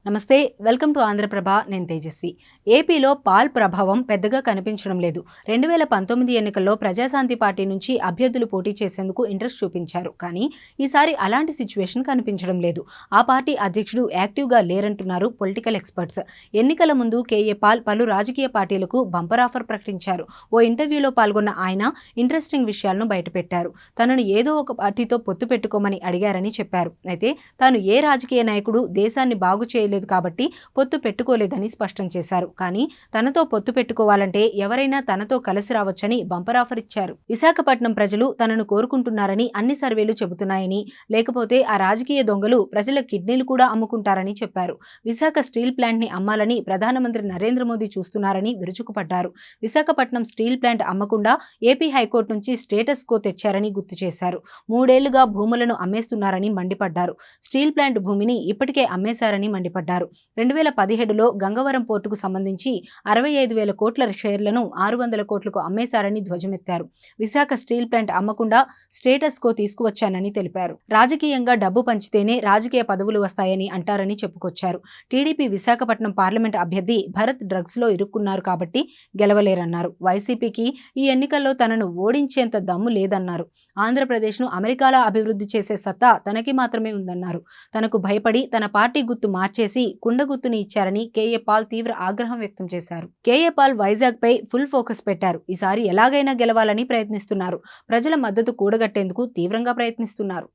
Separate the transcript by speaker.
Speaker 1: నమస్తే, welcome to Andhraprabha. నేను తేజస్వి. ఏపీలో పాల్ ప్రభావం పెద్దగా కనిపించడం లేదు. 2019 ఎన్నికల్లో ప్రజాశాంతి పార్టీ నుంచి అభ్యర్థులు పోటీ చేసేందుకు ఇంట్రెస్ట్ చూపించారు. కానీ ఈసారి అలాంటి సిచ్యువేషన్ కనిపించడం లేదు. ఆ పార్టీ అధ్యక్షుడు యాక్టివ్గా లేరంటున్నారు పొలిటికల్ ఎక్స్పర్ట్స్. ఎన్నికల ముందు కేఏ పాల్ పలు రాజకీయ పార్టీలకు బంపర్ ఆఫర్ ప్రకటించారు. ఓ ఇంటర్వ్యూలో పాల్గొన్న ఆయన ఇంట్రెస్టింగ్ విషయాలను బయటపెట్టారు. తనను ఏదో ఒక పార్టీతో పొత్తు పెట్టుకోమని అడిగారని చెప్పారు. అయితే తాను ఏ రాజకీయ నాయకుడు దేశాన్ని బాగు చేయలేదు కాబట్టి పొత్తు పెట్టుకోలేదని స్పష్టం చేశారు. కానీ తనతో పొత్తు పెట్టుకోవాలంటే ఎవరైనా తనతో కలిసి రావచ్చని బంపర్ ఆఫర్ ఇచ్చారు. విశాఖపట్నం ప్రజలు తనను కోరుకుంటున్నారని అన్ని సర్వేలు చెబుతున్నాయని, లేకపోతే ఆ రాజకీయ దొంగలు ప్రజల కిడ్నీలు కూడా అమ్ముకుంటారని చెప్పారు. విశాఖ స్టీల్ ప్లాంట్ ని అమ్మాలని ప్రధానమంత్రి నరేంద్ర మోదీ చూస్తున్నారని విరుచుకుపడ్డారు. విశాఖపట్నం స్టీల్ ప్లాంట్ అమ్మకుండా ఏపీ హైకోర్టు నుంచి స్టేటస్ కో తెచ్చారని గుర్తు చేశారు. 3 ఏళ్లుగా భూములను అమ్మేస్తున్నారని మండిపడ్డారు. స్టీల్ ప్లాంట్ భూమిని ఇప్పటికే అమ్మేశారని మండిపడ్డారు. 2017లో గంగవరం పోర్టుకు సంబంధించి 65,000 కోట్ల షేర్లను 600 కోట్లకు అమ్మేశారని ధ్వజమెత్తారు. విశాఖ స్టీల్ ప్లాంట్ అమ్మకుండా స్టేటస్ కో తీసుకువచ్చానని తెలిపారు. రాజకీయంగా డబ్బు పంచితేనే రాజకీయ పదవులు వస్తాయని అంటారని చెప్పుకొచ్చారు. టీడీపీ విశాఖపట్నం పార్లమెంట్ అభ్యర్థి భరత్ డ్రగ్స్ లో ఇరుక్కున్నారు కాబట్టి గెలవలేరన్నారు. వైసీపీకి ఈ ఎన్నికల్లో తనను ఓడించేంత దమ్ము లేదన్నారు. ఆంధ్రప్రదేశ్ను అమెరికాలా అభివృద్ధి చేసే సత్తా తనకి మాత్రమే ఉందన్నారు. తనకు భయపడి తన పార్టీ గుర్తు మార్చేసి కుండ గుర్తుని ఇచ్చారని కేఏ పాల్ తీవ్ర ఆగ్రహం వ్యక్తం చేశారు. కేఏ పాల్ వైజాగ్ పై ఫుల్ ఫోకస్ పెట్టారు. ఈసారి ఎలాగైనా గెలవాలని ప్రయత్నిస్తున్నారు. ప్రజల మద్దతు కూడగట్టేందుకు తీవ్రంగా ప్రయత్నిస్తున్నారు.